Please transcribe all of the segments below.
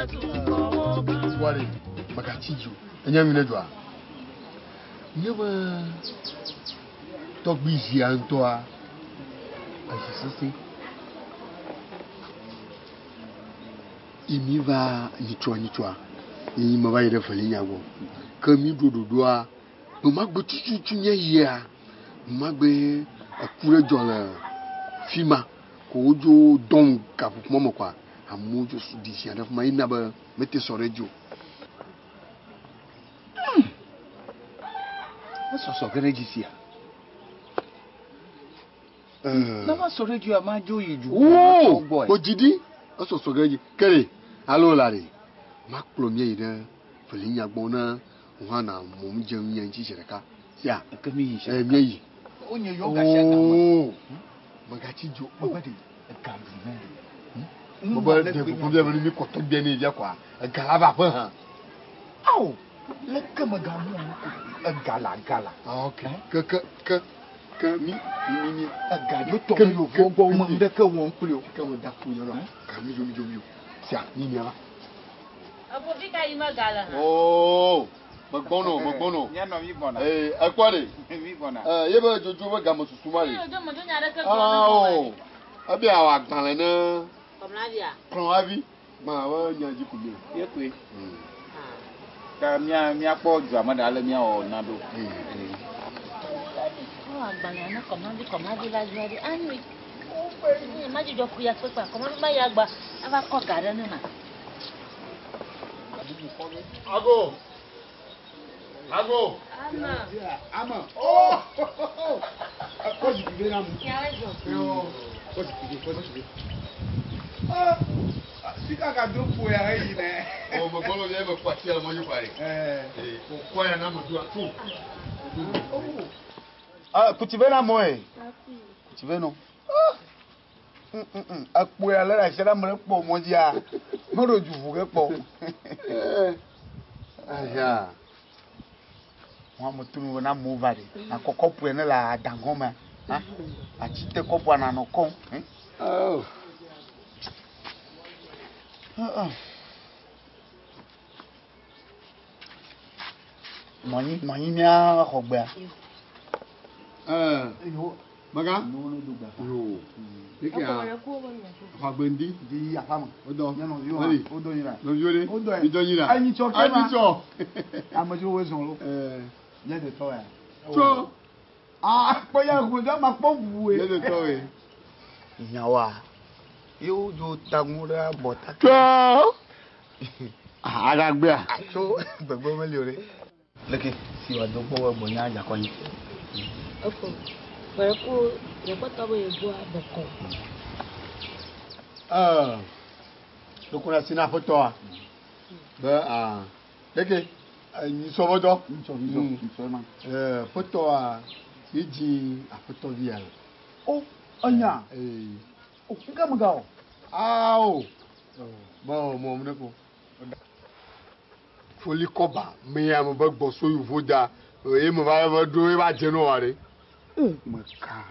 Wari makachiju enya mi nedwa nyama to bizi antoa ajisisi imiva nitwa yi maba yire falinya go kami dododoa no magbe tututu nya yia magbe akure jola fima ko ojo don ka momo kwa amojo su disi ada fuma ina ba mete sorejo so gereji sia na ma sorejo amajo yiju ojidi so gereji kere alo lare maklomie ide felinya gbona wana mum jem yan chi sereka sia kami yi meyi onye yoga shaka magachi jo babade gambi Bobo de problem ni ko to bien ni kwa galaba fa ha aw le kama gamu gala okay ka mi agado to yo fogo mo de ka won kure ka mo da fu yo ka mi jo sia ni mi ala abu fika yi magala oh magbono nya no mi bona akware mi bona yeba jojo ba gamo susumari yo mo jo nya de ka oh abi awa gbanle na komlavia kron avi ma wa nya ji kule ye kwe ka mi apo ju amada ale mi o nado agbala na komlavia la jari anwi ni ma ji jo fu ya pepa komlavia ma ya gba aba ko gare ni na Ago. Ama. Oh. Ko ji bi na mu. ya wejo Ko ji. sika ka do po ya yi ne O mo bolo ye mo kwati ala mo ju pare. Ko ko ya na mo du atu. Kutivena moe kutiveno akpo ya la sera mo po mo dia mo roju fu ke po Aya. wa mo tunu na mo vare na kokopu ene la dangoma ha achite kopu na no kon Oh. Mani mi a hogba Maga? no do gba Yo. Dike a. Fagbendi di afama odo. no yo odo yira No yore. Odo e. Ido yira. Anyi cho ke ma. Anyi cho. Amojo we son lo le de to ya Cho. po ya go do ma po buwe Le de to e. nyawa yo jo tangura bota Cho. Ara gbe a. so gbegbo me lore leke si wa do po bo nya ja ko yin ofo pere ko ye ko to bo ye bo aboko Lokuna sina foto a. Ba Deke ni sobodo. so ma Foto a iji a foto via. o anya o kinga mga o Ao. Ba mo mne ko. Foli koba me ya mo bagbo so yu voda. E mo ba do e ba je no ware. maka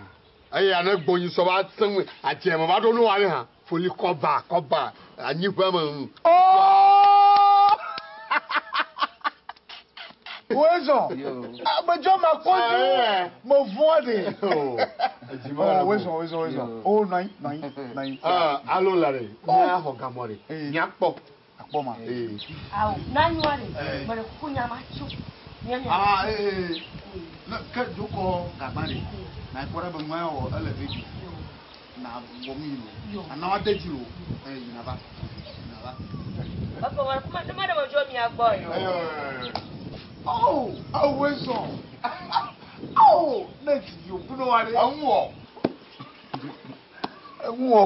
Ayi ana gbonyi so ba tsan a je mo ba do no ware ha. Foli koba anyi pa mo. Wezo abejo ma ko mo vode wezo o nine Alo lare na ho gamore nya po akpo ma aw nani wale pere kunya ma chu nya na ka joko gabare na ikora be nwa o ele beji na bomi lo na wa deji lo ina ba baba wala kuma na mara mojo mi agbo yo oh wezo let you buno wale anwo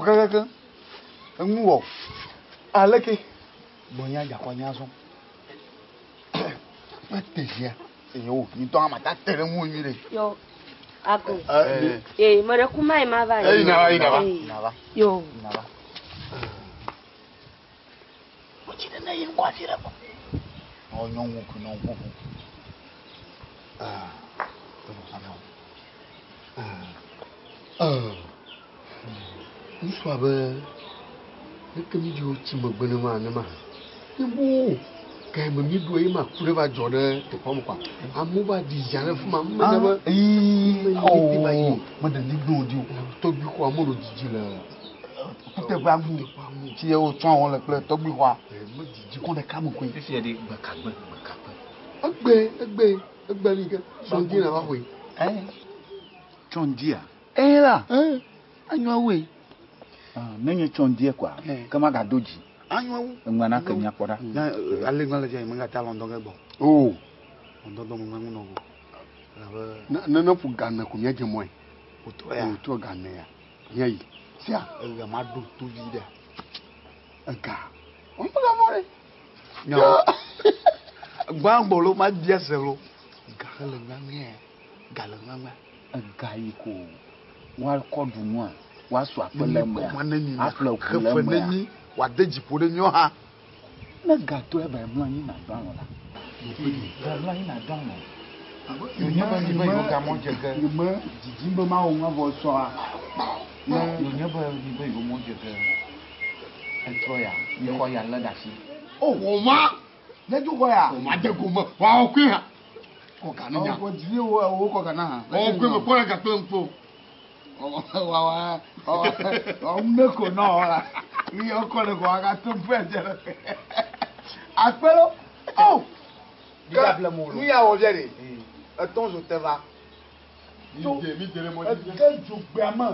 kankan anwo aleke bonya ja kwanya so pateja yo ni to amata tere mu yire yo ago mara kuma e ma va ina ba yo mo chide na yin kwa fira mo o nyonwo ku no ko Niswa ba nika mi jo ti magbana ma na ma Ibu kayak begitu ini mah kuda ba jode te pom kwa. Amu ba di jana fu ma mana ba. Oh, mana ni do di. To bi ko amu ro jiji la. Te ba mu. Ti e o tun awon le ple to gbi wa. Mo jiji Ko de ka mu ko. Fífi ẹ̀dí gbàkàgbẹ́. Egbe ni ke. So di na ba we. Chondia. La. Anyo awe. Nenye chọndie kwa kama ga doji. Anyo awu. Ngwana kenya kwara. Na ale ngala je menga ta londo ge bo. Oh. Londo do mo no go. Na fu ganna ku nyaje moy. Oto ya. To ganna ya. Nyai. Sia. Ga ma do to vi de. Aga. On pa ga more. No. Gbangbo lo ma bi ese lo. Ga le ngame. Ga le ngame. Ga iko. Wa ko dunu a. Wa so apele mo. Afle ku le mo. Wa de jipo de nyo ha. Na ga to e ba mu anyi na dan la. Ga mu anyi na dan la. Yo nyeba ni ba yo ga mo je ke. Mo jijimbo ma o bo so a. Na yo nyeba ni ba yo mo je ke. Entroya, ni ko ya la da si. Oh, wo ma. Ne ju ko ya. O ma de ko mo. Wa o kwi ha. Ko ka ni ya. Ko di wo ko ka na ha. O kwi mo ko na ka to mpo. Meko náà ra ní ọkọ rẹ kò wá tó fẹ́ jẹ rẹ. Àpẹẹrẹ ó níyàwó jẹ rè ẹtọ́ oṣù tẹ́fà. Mi jẹrẹ mọ jíjẹ. Ẹgbẹ́ ju gbẹmọ.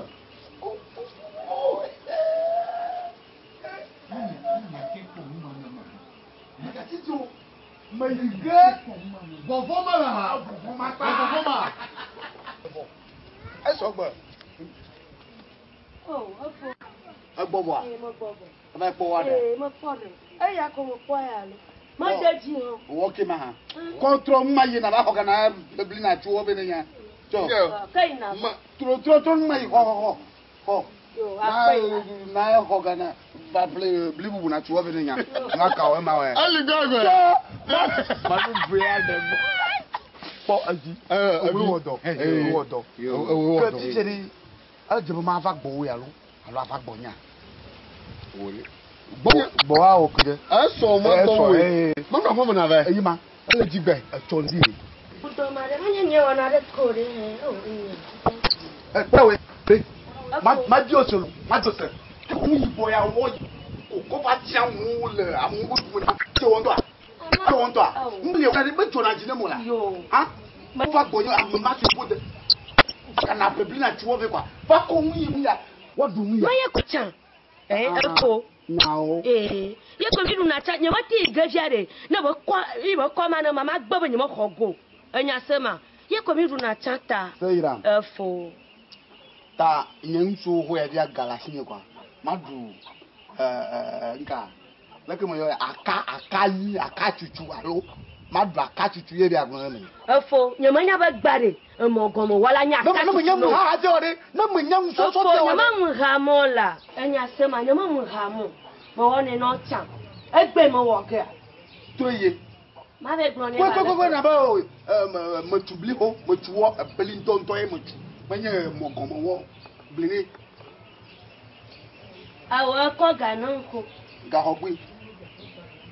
Mẹ̀yìngé Bọ̀fọ́ ma la ha. bọ̀fọ́ máa pa. Bọ̀fọ́ ma. Ẹ sọ gbọ́. Ẹ gbọ́ bọ̀ à. Ẹ bá pọ̀ wá dà. Ma deji ho. Wọ́n kí ma hàn. Kọ́ńtúrọ̀ mma yìí nàbà kọ̀ kàná bẹ̀bìlì náà tí wọ́n bẹ̀ nìyẹn. Kai na. Turo mma yìí kọ́. Yo, akwai. Na kọ̀ kàná bẹ̀bìlì bùbù náà tí wọ́n bẹ̀ nìyẹn. Nga kà wẹ́ ma wẹ̀. Ali gaga. Màdùn bìrì dẹ̀ bọ̀. Pọ̀ ẹ̀jì. Owó wọ̀dọ̀. Kẹ́tí ṣe ni ẹ jẹ́ máa fa gbọ̀wọ́ yà lọ. Àlọ́ àfa gbọ̀ nyà. Bọ̀ wá o kìdẹ́. Ẹ sọ ma to we. Mo ka fo mo na be. Èyí ma. Ẹ le ji gbe. Ẹ tọ́ ndí. Puto ma de manye nye wana de kore. Ẹ pẹ́ wẹ̀. Má di òṣèlú. Má di òṣèlú. Kò ń yìnbọn ya wọ́ yìí. Kò bá tí a ń wúlẹ̀ àwọn gbogbo náà. Ṣé wọ́n tọ́ a? Ṣé wọ́n tọ́ a? N lè wọ́n bẹ jọ̀nà jìnnà mọ̀ la. Mo fa gbọ̀nyọ́ àmì má ti bó dẹ. Kana bẹ̀bí náà tí wọ́n fẹ́ kwa. Fa kò ń yìnbọn ya. Wọ́n dùn ún ya. Maye kuchan. Eko. Nyàwó. Ye ko bidu na cha nyama ti gafiare. Na bo kwa ma na mama gbabo nyama khogo. Enya sema. Ye ko bidu na cha ta. Seyira. Efo. Ta nyɛ nso hɔ yɛ de agalasi ne kwa ma du nka lɛkɛ mo yɛ aka tutu alo ma du aka tutu yɛ de agbɔn mi. Efo nyama nya ba gbare. Emo gomo wala nya aka tutu. Na mo nyam ha ade ɔde na mo nyam so so de ɔde. Efo nyama mu ha mo la. Enya sema nyama mu ha mo. Mo woni no chan. Egbe mo wo ke. To ye. Ma be gbon ne ba. Ko na ba o matubli ho matuwo beli ntonto ye matu. Manye mo gomo wo blini. Awo ko ganan ko. Ga ho gbe.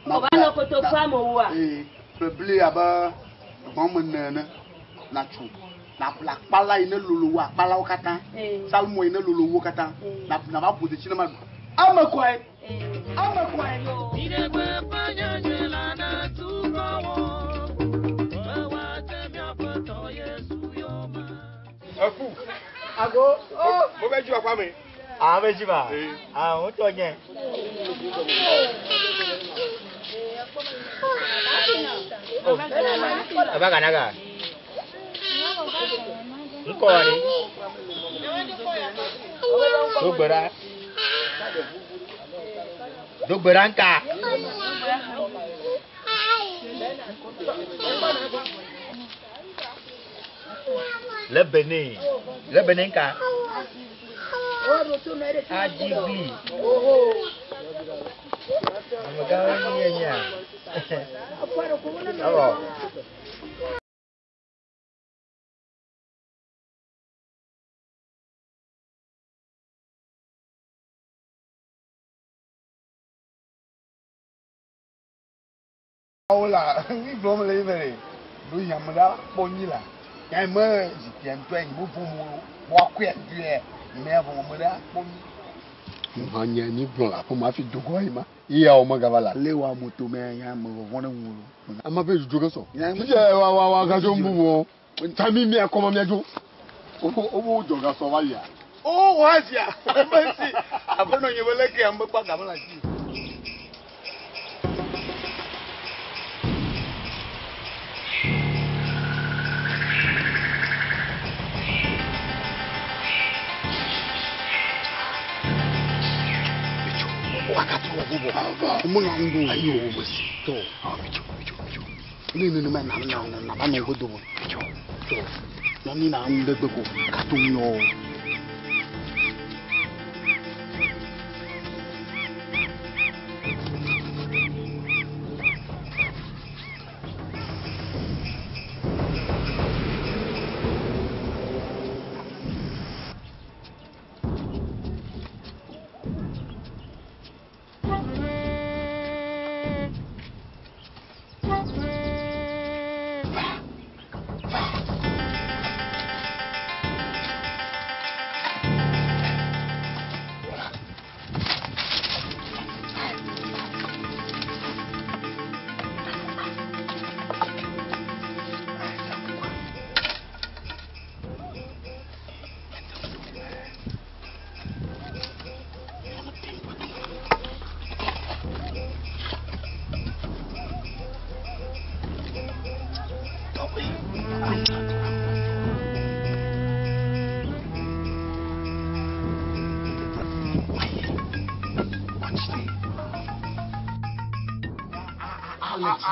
Oba no ko to fa mo wa. Beli aba gbon nene na chu. Na pala ina lolo wa pala okata. Salmo ina lolo wo kata. Na ba position ma. Amakwai. Amakwai. Ide kwe panya jela na tubawo. Wa temi apoto Yesu yoma. Aku. Ago. Mo be ju apa mi. Ah, be ju ba. Ah, o to yen. Aba kana ga. Nko ni. Dogbera. Dogbera nka. Lebene nka. Adibi. Magawa ni yenya. Awo. là, il faut me lever. Nous y avons là, bon, il a. Il y a un peu, il y a un peu, il faut moi, quoi, mais avant, on me l'a, bon. Manya ni bro apo ma fi dogo ima. Iya o magavala. Lewa moto me ya mo wona wulu. Ama be dogo so. Ye wa ga jo mbu wo. Tami mi akoma mi ajo. Owo joga so wa ya. Oh, was ya. Mercy. Abono yewele ke am pa gamala ji. Wakati wa bubo. Umuntu angu ayo wesi. To. Bicho. Ni ma na ba no godo bo. Bicho. To. No ni na am degbe ko. Ka to yo.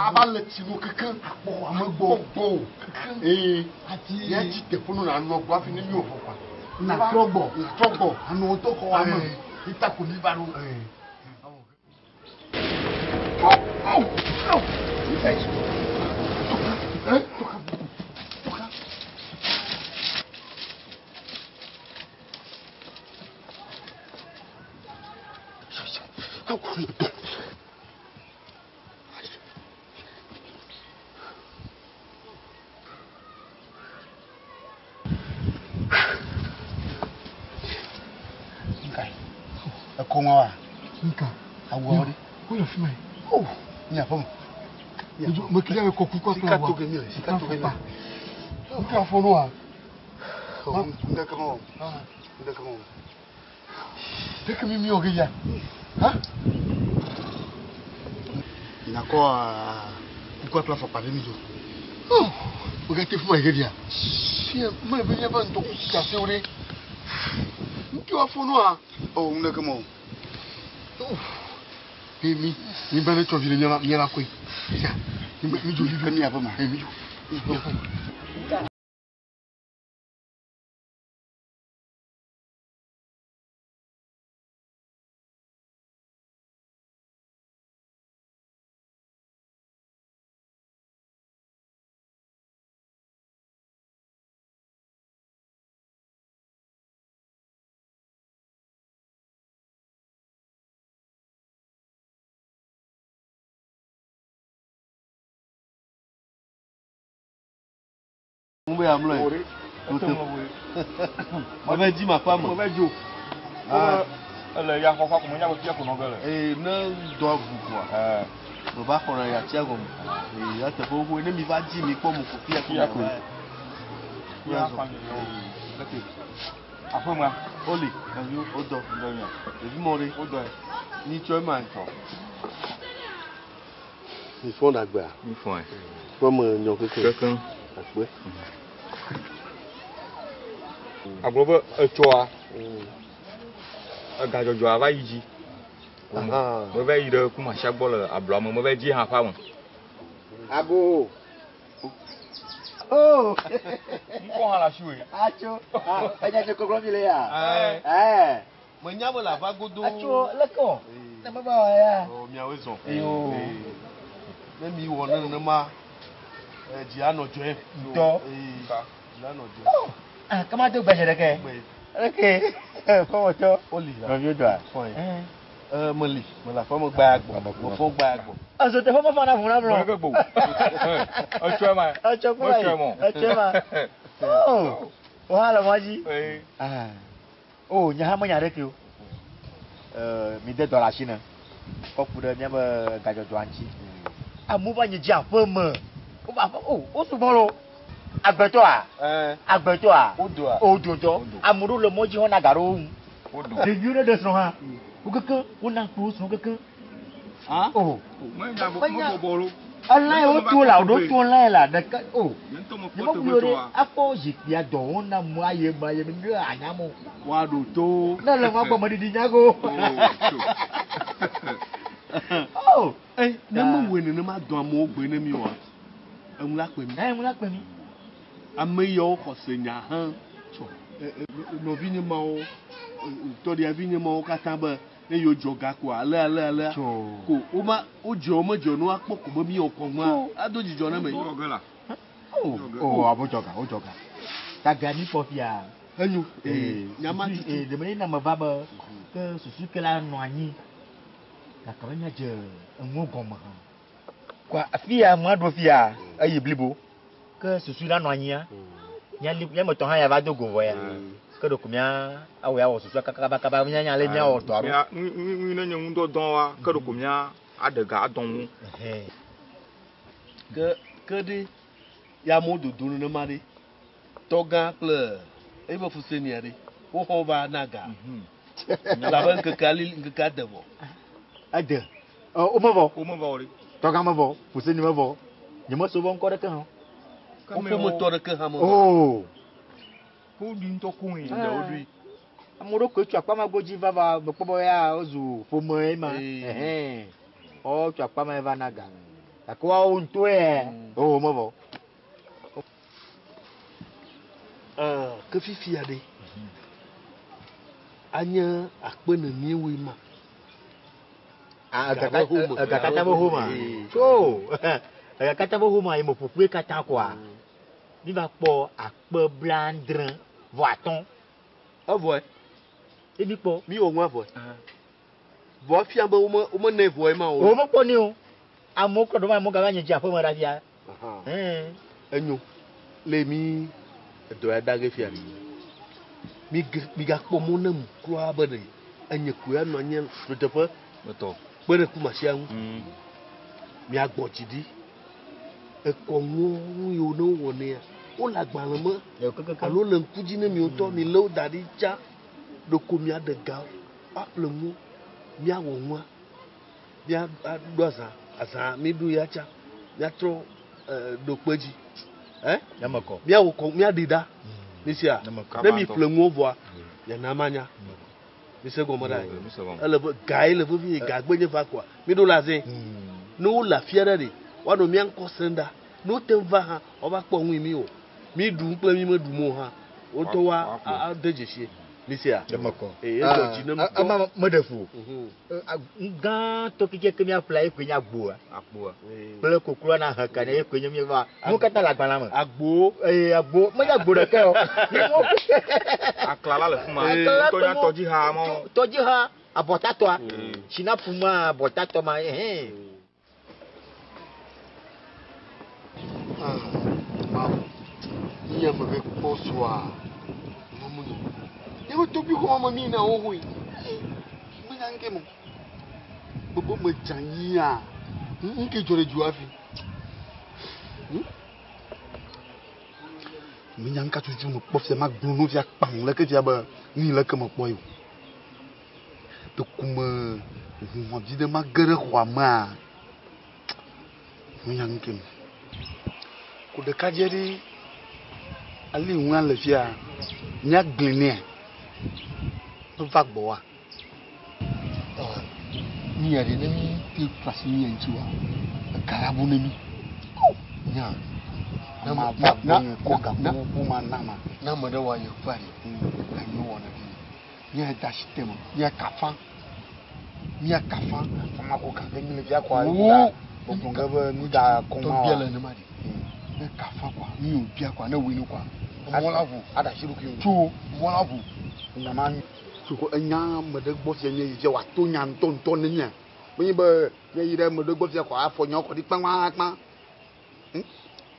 Abaleti no kankan bo amagbo bo ati ya ti telephone na no gba fi ni mi ofo pa Na trogbo anu to ko wa mo ita ko ni baro Nka awo o yo fi mai ni afo mo kile me ko ku ko sika to ge mi sika to ge mi nka fo no wa ndaka mo take mi o ge ya ha na ko ku ko pla fo pa mi jo o ga te fu mai ge dia si mo be nya ba ndo ku ka se ore nki wa fo no wa oh ndaka mo mi bene cho vile nyama kwe ya mi jo vive ni abo ma mi jo Mo be amlo e. Mo be ji ma pa mo. mo be jo Le ya ko fa ko mo nya ko ti ko no bele. na do bu quoi Mo ba ko ra ya ti ago mo. ya te fo ko ne mi va ji mi po mo ko fi Ya ko. Ya fa mi yo. Lati. Apo ma. oli azu odo Ndo nya. ebi mo re O do e. ni cho ma nko mi fo na gba Mi fo e. fo mo nyo keke Kankan. ape Agbobo echoa. Aga jojo ava yiji. aha Mo be ire ku ma shagbo le ablo mo be ji ha fa mo. ago oh Nko ha la shu e. acho anya je ko mi le ya mo nya bo la va godo acho leko na baba ya o mi awe so yo na mi wo na ma ji ano jo e to ji ano jo kama to gbe se ke pe okay ko mo to oli no bi do fine Meli, la femme bag, mon fond bag. Ah, je te fais pas faire un amour, bro. Oh, voilà, moi, j'ai. Ah. Oh, il y a un moyen d'arrêter. Mi dans la Chine. Quand vous devez me gagner du anti. Ah, moi, je dis un peu, mais. Oh, c'est bon, là. Agbeto-a. Ododo. Amuru le moji hona garo. De yure de son ha. Ukeke, ona kpo son keke. Ah? Oh. Moi, bolo. Allah o to la do to la la de ka oh. Ni mo bulore afo jipia do ona mu aye ma ye mi anyamo. Wa do to. Na le ma gbo mo di nyago. Oh. Eh, na mo we ni ma don mo ogbe na mi wa. Emu la pe mi. Emu la pe mi. Ameyo ko se nya han so no vini ma o to dia vini ma o katan ba e yo joga ko ala ko o ma o jo mo jo no apo ko mi o ko ma adoji jo na me oh abo joga o joga ta gani pofia enyu nyama de meni na ma ba ke susu ke la no anyi la ka nya je enwo goma kwa afia ma do fia ayi blibo que ce suis là noania nya li nya moto ha ya va dogo voya que do kumia awe awo so kaka nya le nya o to aro ni na nyu ndo don wa que do kumia adega adon que de ya mo do do na mari toga ple e ba fu seniare o ho ba naga la ban que kali que kadebo ade o mo vo ri toga mo vo fu seni mo vo ni mo so bon ko de kan o fo motor que ha mo oh ko din to kun yin da odui amuro ko tu apa ma goji baba mo po ya ozu fo mo e ma o tu apa ma eva naga akwa o nto e o mo vo que fifi ade anya akpene ni we ma agakata bo homa so agakata bo homa e mo popue kata kwa ni va po akpo blandrin voiton avoy e bi po mi o nwa avoy vo fia ba o mo ne voy ma o mo po ni o amoko do ma mo ga nyi afo mo ra fia enyu le mi do ya dage fia mi ga po mo na mu kro abade anya ku ya no nya de pa beto pere ku ma sia mi agbo jidi e ko won yo no woni ya o la gban mo alo le nkuji na mi o to mi lo dadi cha do ko mi adega aple mu mi awo nwa mi adoza asa mi du ya cha mi atro do peji yamako mi awo ko mi adida ni sia na mi ple mu voa ya na manya mi se go mo dai ele gai le vo vi ga gbenye fa kwa mi do la zin no la fiera de wa no mi anko senda no tem va ha o ba po nwin mi o mi du pe mi mo du mo ha o to wa a deje se ni sia yamako e do ji na mo ama modefu gan to kike ke mi afla e kwenya agbo pele kokuro na han kan e kwenya mi va mo kata la gban la mo agbo agbo mo ya agbo de ke o aklala le fuma to nya toji ha mo toji ha abotato a china puma abotato ma iya mo be po soa mo mo e to bi ko mo mi na o hui mo nyange mo bobo mo janya nke jore ju afi mi nyanka tuju mo po fi ma gbun no fi apang le ke fi ba ni le ke mo po yo to kuma mo bi de ma gere kwa ma mo nyange mo ko de ka jeri ali nwa le fia nya gbin no va gbo wa ni ya de ni ti kwasi ni nchi wa karabu na mi nya na ko ga ko ma na ma da wa ya fari anyi wona bi nya da shitemo nya kafa ma ko ka ni le fia kwa ni bokonga ba ni da ko to ma biela na ma di e kafa kwa ni o bia kwa na we ni kwa mo la vu ada shiru ki tu mo la vu na ma so enya me de gbɔ fia nye yi dze wa to nya ntɔntɔ ne nya me be nye yi de me de gbɔ fia kɔ afɔ nya kɔ di kpankpankpan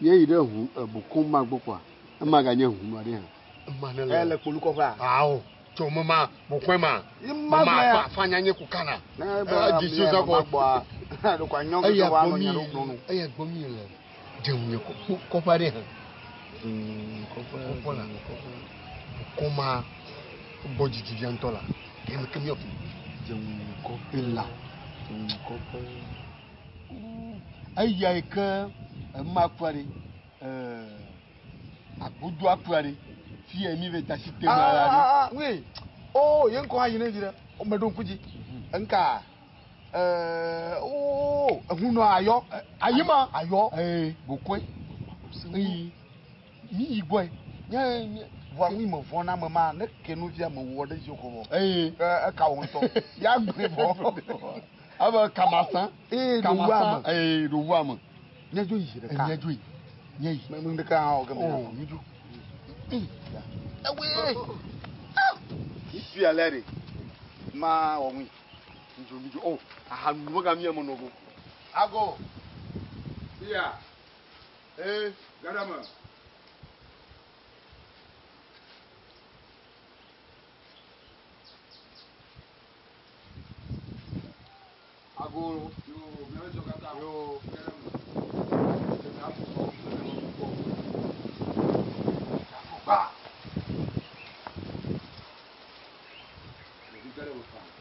nye yi de hu bukun ma gbɔ kwa ma ga nye hu ma de ha ma ne le le kpolu kɔfɛ awo tso ma bukun ma ma fa nya nye ku kana ne ba di so sa ko gbɔ a do kwa nyɔ ko wa no nya no no eye gbɔ mi le de hu nye ko fa de ha ko la bukun ma bɔ jiji bi antɔ la kemi kemi of de hu ko ela ko aya ke ma kwari abudu akwari fi emi ve tasi te ma oui oh yen ko ayi ne dire o me don kuji nka oh ehunu ayo ayima ayo bokwe mi boy nya voa wi mo vona mama ne kenu via mo wo de joko bo ka won to ya gbe bo aba kamasa kamasa do wama nya jo yi de ka nya jo yi nya yi me mun de ka ha o ga oh mi jo ifi alere ma o wi mi jo oh aha nu ga mi amono go ago Iya. Gadama. ago yo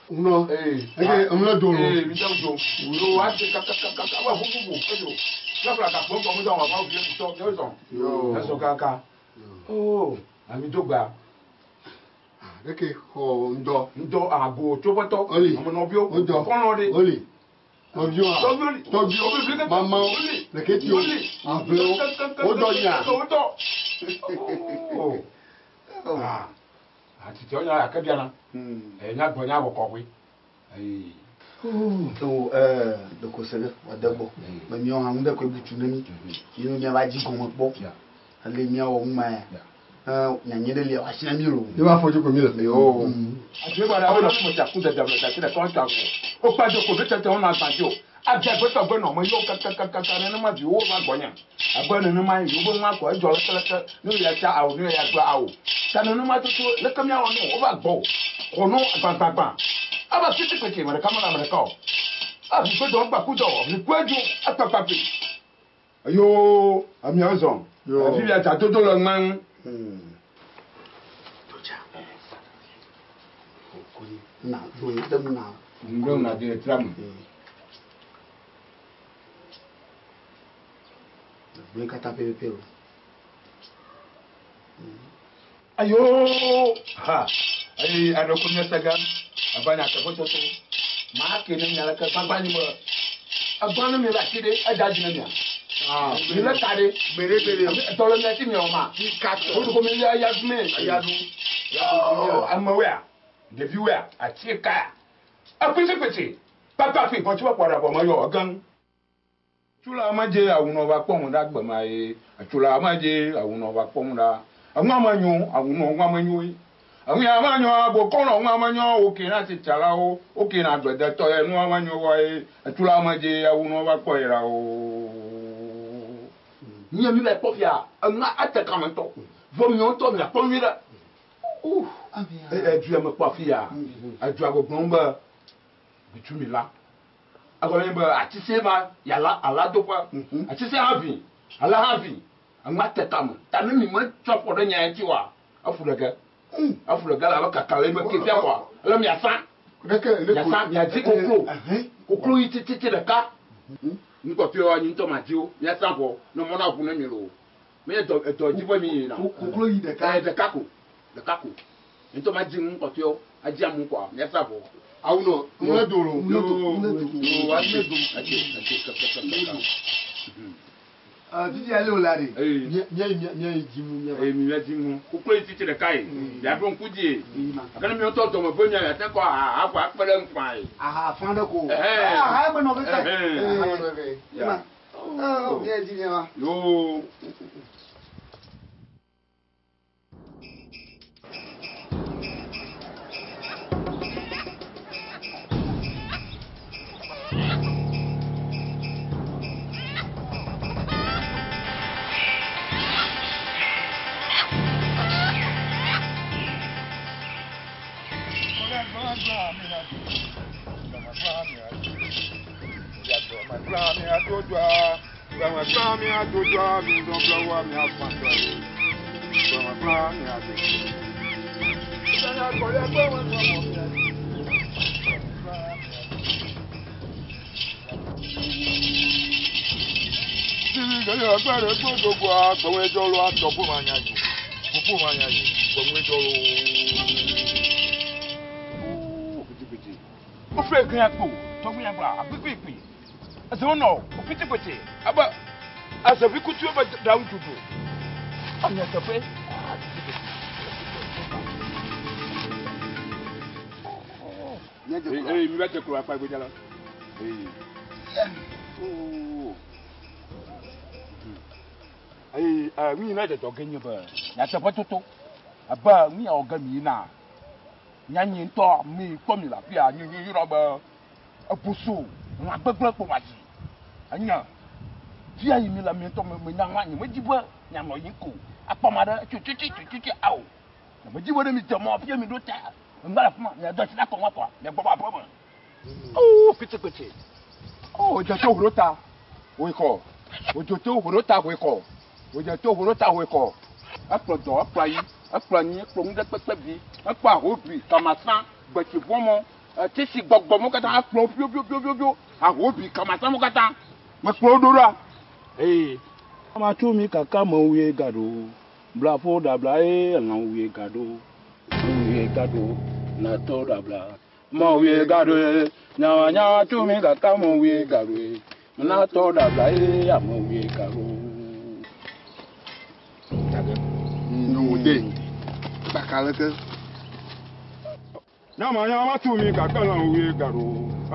uno uno do mi ta do. Uro wa se ka wa fufu ejo. La fla ka pon ko mo do wa ba o bi so yo so. Yo. So ka. Oh, ami dogba. Eke ho ndo ago to boto. Oli. Mo no bi o. Ndo. Ko no de. Oli. Tobio. Tobio. Mama. Leketi o. Ablo. Odo nya. Odo. Oh. Ah. Ati ti o nya akabia na. Nya gbo nya boko we. to de ko sele wa dagbo me mi o han de ko butu na mi yinu mi ba ji ko mo po ale mi o ma nya nye de le wa sina mi ro Ni wa fojú ko mi le. yo Ati ba da mo ta ku da da ta ti da ton ta ko. O pa de ko be ta on na san jo. Abia gbe to gbe no mo yo ka na ma bi wo ma gbo nya. Agba na ma yo bo ma ko ejo le no ya cha awo no ya gba awo. Ta na ma to le kam ya wonu o ba gbo. Ko no agba. Aba titi peke mara kama na mara kao. Abi ko do gba ku do, ni kweju atapapi. Ayo, ami azon. Yo. Abi ya ta to do lo man. toja ko ni na do ni dem na Ndo na de tram. me kata pepe o Ayo, ha. Ai ano kunya saga. Abana ka foto to. Ma ke ne nyala ka babani mo. Abana me la kide ajaji na nya. Ni la kade. bere To lo na ti mi o ma. ka O ko mi ya ya me. ayadu I'm aware. The viewer, I take care. A pretty. Papa fi pon ti wa pada bo mo yo gan. Chula amaje awun oba pon da gba mai. Chula amaje awun oba pon da. Awun amanyu, awun no amanyu yi. Awun amanyu abo kono awun amanyu oke na ti chala o. Oke na gbede to enu amanyu wa yi. Chula amaje awun oba pon ira o. Ni mi le pofia, nga atakamanto. Vom yo to mi pon mi da. Edu me pafia. Edu agogbon bitumi la. Agora lembra atise ma yala ala dopa. Atise havi. Ala havi. Anga tekam. Tanu mi mo chopo do nya ti wa. Afulaga. Afulaga la ka kale me ke fia kwa. Ala mi asa. Ya sa ya ti koklo. Koklo yi titi de ka. Nko fi o anyi to ma ti o. Ya sa ko no mo na bu na mi ro. Me to jibo mi na. koklo yi de ka De kako. De kako. Nto ma ji nko fi o. Aji amu kwa. Ya sa ko. Awuno, uno doro. titi ale o la re Nye jimu Mi ya jimu. Koklo ti ti de kai. Ya don kuje. Akana mi to to mo bo mi ya te ko afa akpere nkwai. aha fan de ko Eh. aha me no be ka Ya. oh bien dit bien Yo. O fẹ́ gbin àpò tọ́gbìn àgbà àpípìpì ẹ̀sìn wọn nọ o pìtìpìtì àbá àṣàbí kútu ọba dàrú dùdù ọ̀nà ẹ̀sẹ̀fẹ́. Ee mi bẹ tẹ kuro apá ìgbéjà lọ. Ee mi yìí náà tẹ̀tọ̀ gẹ́nyẹ́ bẹ́ẹ̀ yàtọ̀ pẹ́tótó àbá mi yà ọ̀gá mi yìí náà. Nyanyi ntɔ mi kpɔ mi la fia nyi yɔrɔ be eposo ŋa gbegble kpɔ ma dzi enya fia yi mi le mi ŋutɔ me nya ŋa nye me dzi be nyanɔ yi ko akpɔ ma ɖe tsotsi awo me dzi be ɖe mi dze mɔ fia mi ɖo ta ŋgba le fuma nye dɔ si la kɔ ŋa kɔa nye gbɔ ba bɔ me o kpetsekpetse o dze to ʋuɖo ta woe kɔ o dze to ʋuɖo ta woe kɔ o dze to ʋuɖo ta woe kɔ ekplɔ dɔ ekplɔ ayi ekplɔ anyi ekplɔ ŋu ɖe kpekpe bi ekplɔ ahobi kamasa gbetsi bɔmɔ tisi gbɔgbɔ mo katã ekplɔ biobio ahobi kamasa mo katã mekplɔ wo ɖo ɖa. Ee. Amatsu mi kaka me wuye gaɖo blafo ɖabla ye elã wuye gaɖo natɔ ɖabla me wuye gaɖo ye nyawa tsu mi kaka me wuye gaɖo ye natɔ ɖabla ye ame wuye gaɖo. Nyɔwode bakaleke. Nyama tu mi kaka elã wuye gaɖo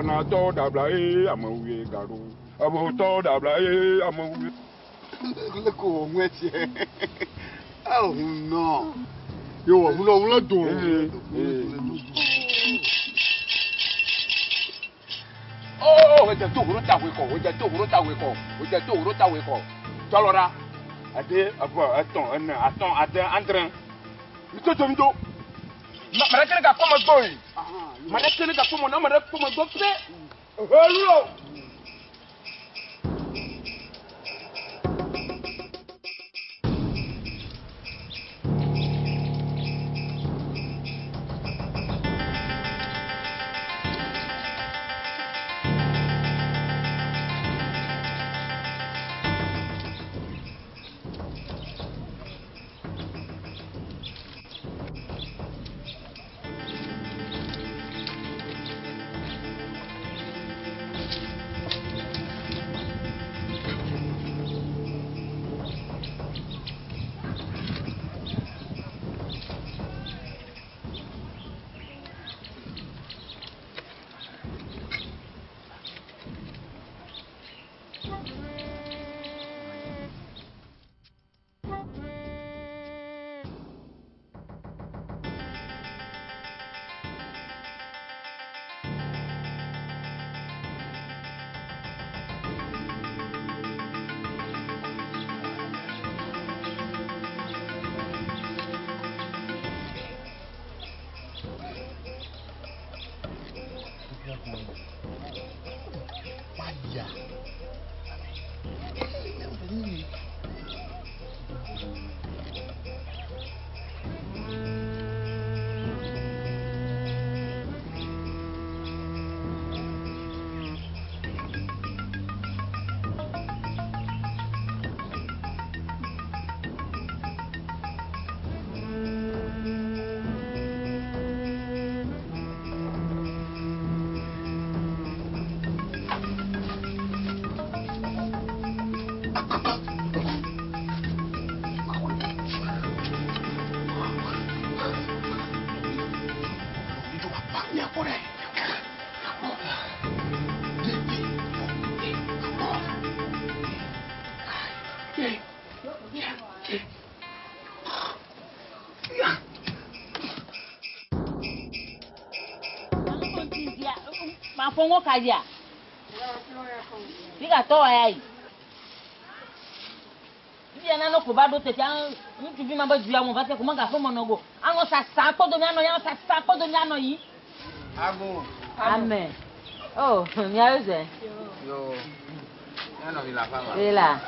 natɔ ɖabla ye ame wuye gaɖo abotɔ ɖabla ye ame wuye. Leko wɔ ŋu etiɛ. Ehun nɔ. Yo wɔ ŋu nɔ ŋu lɛ do. Oh, o jẹ tó wúrò ta wé kọ o jẹ tó wúrò ta wé kọ o jẹ tó wúrò ta wé kọ tọlọra ẹdẹ ẹbọ ẹtọn ẹnẹ atọn adẹ andrẹ mitoto mi do mẹrẹkẹrẹ ka kọmọ gbọ yìí mẹrẹkẹrẹ ka kọmọ náà mẹrẹ kọmọ gbọ pẹ olùlọ. Fongo kaja. Liga to ai. Dia na no kubado te tan, ntu bi ma ba juya mo va te ko manga fo mo no go. Ano sa ko do mi ano ya sa ko do mi ano yi. Ago. Amen. Oh, mi ayoze. Yo. Non, la femme. Oui, là.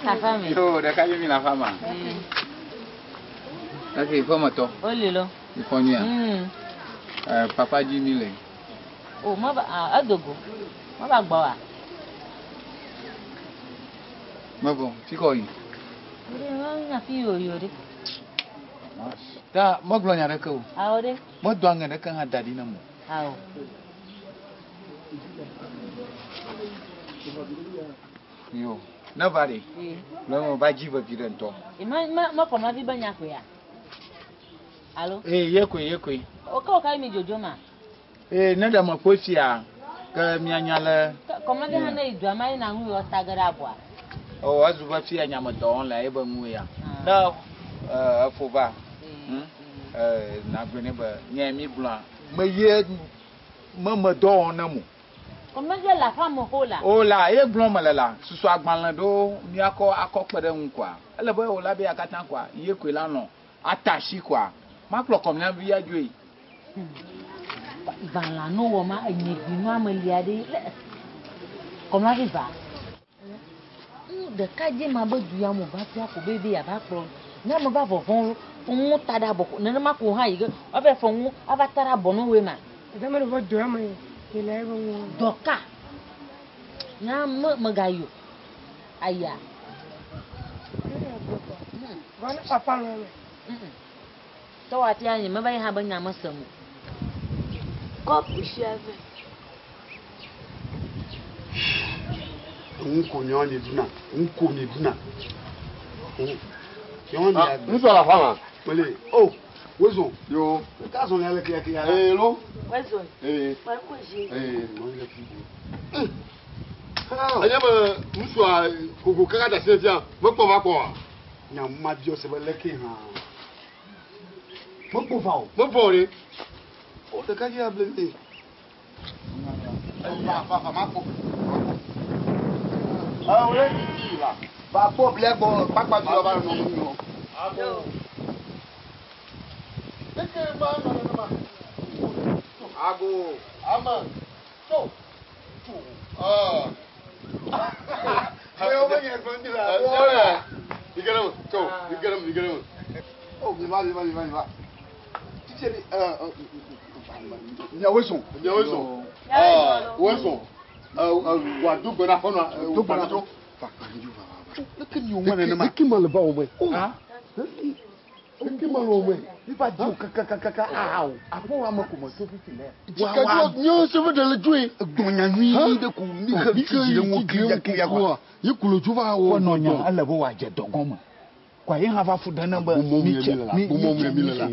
La femme. Yo, de quand la femme. Ok, il faut moto. Oh, Lilo. Il faut nuire. Papa 10 000. Oh, moi, à Dogo. Moi, je vais Mais bon, tu connais. Ta, moi, je vais que. Moi, je dois aller que un daddy non. Yo, nobody. Non, on va dire que tu es toi. Et moi, comment tu vas y aller? Allô? Yekwe. Comment tu Jojo ma? Nada ma posia. Que mianyala. Comment tu as dit drama na ngu yo sagara boa? Oh, azuba fia nyama don la eba nguya. Na afoba. Na gwene ba nyami blanc. Me mama don na mu. Comment tu la femme ho la? Oh la, e blanc malala. Susu agbanlan do mi akopere un kwa. Ele boy o la be akatan kwa. Yekwe la no. Attaché quoi. Ma cloque comme la vie à Dieu. Il va là, non, ma, il n'y a pas de liade. Comment il va? De cas, ma bonne du yamu, va faire pour bébé à Bacro. N'a pas vont, on t'a d'abord, n'a pas qu'on aille, avec son avatar à bon ouema. Je me le vois de moi. Il est Doka. N'a me gaillot. Aïe. Voilà, papa, non. Toi, tu as me bailler à Banyama Sam. Cop, je suis avec. On connaît Dina. On connaît Dina. Nous sommes la femme. Oh, où sont yo? Le cas on est avec les clients. Hello. Où sont? Anyama muswa koko kaka da sentia mo po ba ko Nyama dio se ba leke ha. Mo po fa o. mo po re O de ka ya blende. Fa ma po. Ah ouais. Ba po ble bo papa du ba no no. abo eke ma ma ago ama so Ayo ben ya gondi la. You get him. Oh, va. Tu sais Nyaweson. Weson. Wa du bana fona. Do bana jo. Lekin you wana na ma. Lekin mal ba o me. Ah. Lekin mal o me. Ni ba jo kaka aw. Apo wa mako mo so fi le. Wa nyo se ve de le dwe. Donya nwi de ko mi ka ti le mo kiya ko. Yi kulo ju ba wo. No nya ala bo wa je dogon ma. Kwa yin ha fa fu dan na ba mi che mi la.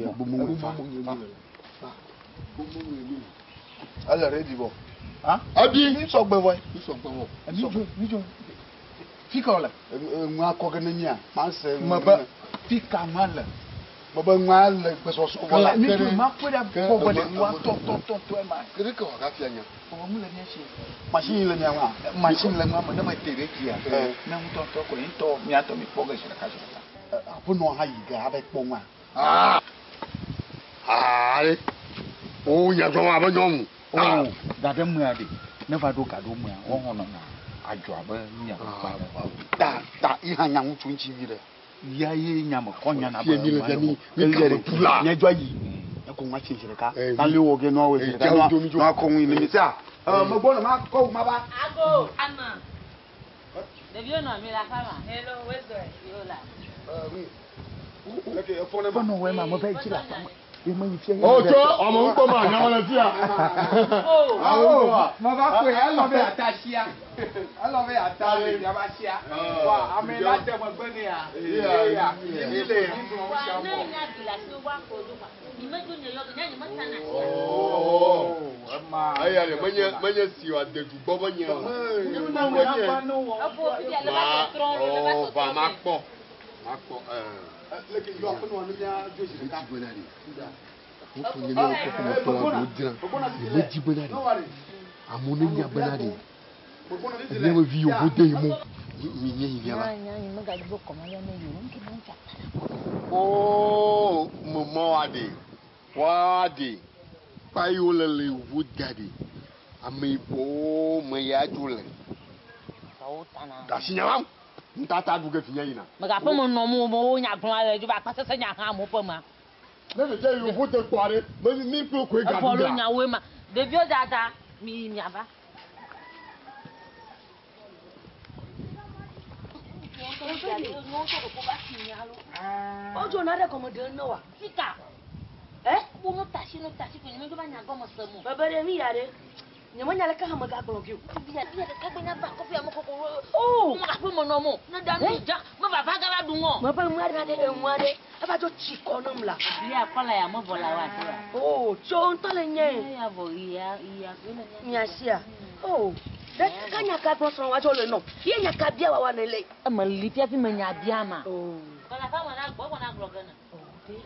Ala ready bo. Ah? Abi Ni so gbe boy. Ni jo. Fika ola. Nwa ko ga ni a. Ma se Ma ba fika mala. Baba nwa le gbe so so wala. Ni tu ma fu da ko bo de wa to ma. Kere ko ga fi anya. O mu le ni se. Machine le ni wa. Machine le ma na ma tere ki a. Na mu to ko yin to mi ato mi po ga se ka se. Apo no ha yi ga ba po wa. Ai. O ya jo ma ba nyom. Oh, dade mu ade. Ne fa do ka do mu a. O hono na. Ajo aba nya ba. Da ihan nya ntu nchi bi re. Ya ye nya mo konya na ba. Fi mi le ni ka tula. Nya jo yi. E ko nwa chinchire ka. Na le wo ge no we chinchire ka. Na ko nwi ni mi sa. Mo gbo na ma ko ma ba. Ago, Anna. Devio no mi la fama. Hello, where's the Yola? Okay, phone no we ma mo ba ji la fama. Ojo, ọmọ ń pọ̀ máa yàwọn lẹ́tí à. Mo bá pè é lọ́bẹ̀ àtàṣíà. Lọ́bẹ̀ àtàṣíà ìjọba ṣíà. Wà á mi láti ẹ̀mọ̀ gbẹ́ ni à. Ilé ìdúró ń ṣe ọmọ. Ayé rẹ̀ mẹ́yẹ sí wa dẹ̀jú gbọ́ mẹ́yẹ o. Máa pọ̀. Leke yo ko no ni ya jo si ka. O ko ni o ko mo to wa do dira. Mo ji bana de. Amune nya bana de. Ne mo vi o bo de mo. Ni ya ba. Oh, mo ade. Wa de. Pa yo le le wo gade. amibo me ya jule so tana da sinyam ntata du ke finya yina maga fa mo no mo nya gbon ara ju ba pa sese nya han mo pa ma na me je yo hote kware mi pro ko ga du nya we ma de bio dada mi nya ba ojo na de como de no wa sika wo no tashi ko ni me ba nya go mo samu baba de mi ya de nyama nya le ka ha maga gbon ki bi ya de ka gbe na ba ko fi amoko ko mo ka pe mo no mo na da mi ja mo ba ga la dun won mo ba mu ara de mu ade aba jo chi ko no mla bi ya kola ya mo bola wa ti oh cho on to le nye ya bo ya nya sia oh da ka nya ka gbon so wa jo le no ye nya ka bia wa na le ma li pia fi ma nya bia ma oh kola fa mo na glo gana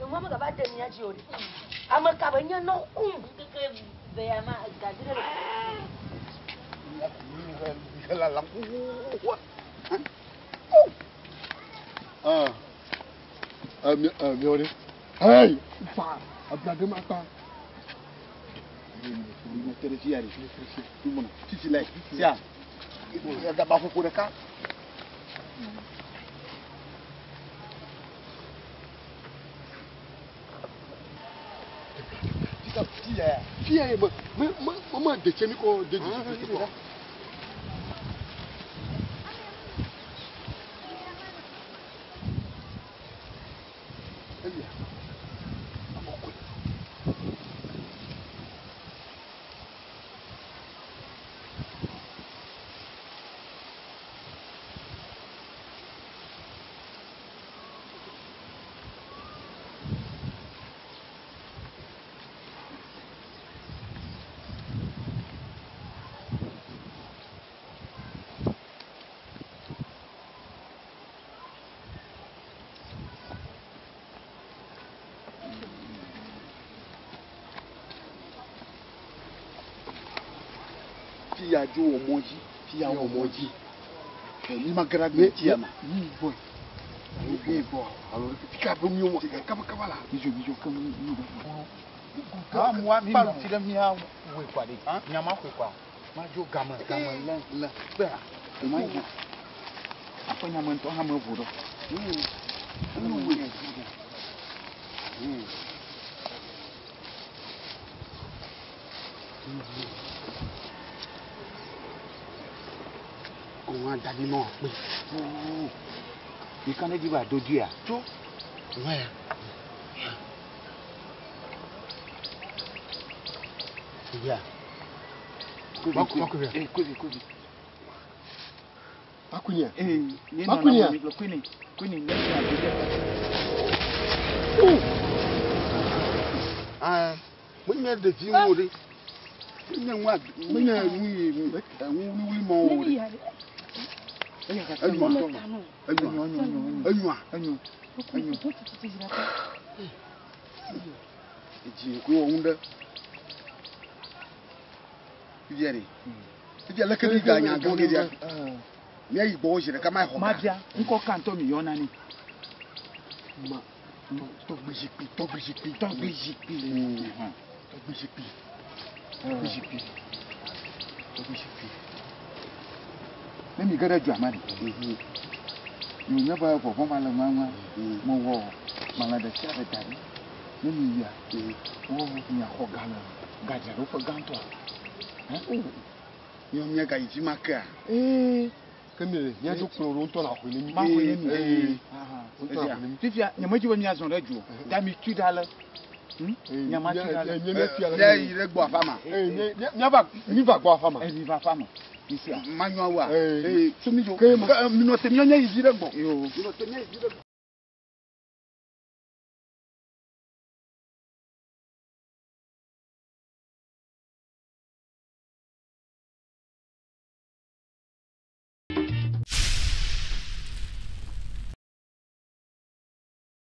mo ma ga ba de nya ji ori ama ka ba nya no ke be ya ma ga dire la la mi ore hey fa ablade ma pa ni tere fi ari tu mo titi lai sia ya da ba ko de ka Fia ma de chemi ko de ji ko Fia jo omoji fia omoji ni magara de tia ma boy ni boy alors fika bo mi omo kaba la bijo kam ni ah moi mi pa ti dem mi ha we kwa de nyama kwe kwa ma jo gama la ba ma ya apa nyama nto ha ma vu do ni we on a dadi no pe ni kan di ba doju ya to ouais ya kozi akunya ni no na mi kwini ni na de ah mo nya de fi mo de nya nwa mo nya wuli mo de Ji ko wunda yeri ti ala kedi ga nya ga dia ni ayi bo jere ka mai ho ma bia nko kanto mi yona ni ma to bijipi me mi gara ju amani you never for mama mama mo wo mama da sha da tare me mi ya wo mi ho gala gaja ro fa ganto yo mi ga yi maka kemere nya to kloro to na hwele mi ma hwele mi fifia nyama ji wa mi azon reju da mi tu dala nyama tu dala ya yi re gbo afama ni ba gbo afama ni ba afama isi manyo wa so mi jo mi no te mi onya yi re gbo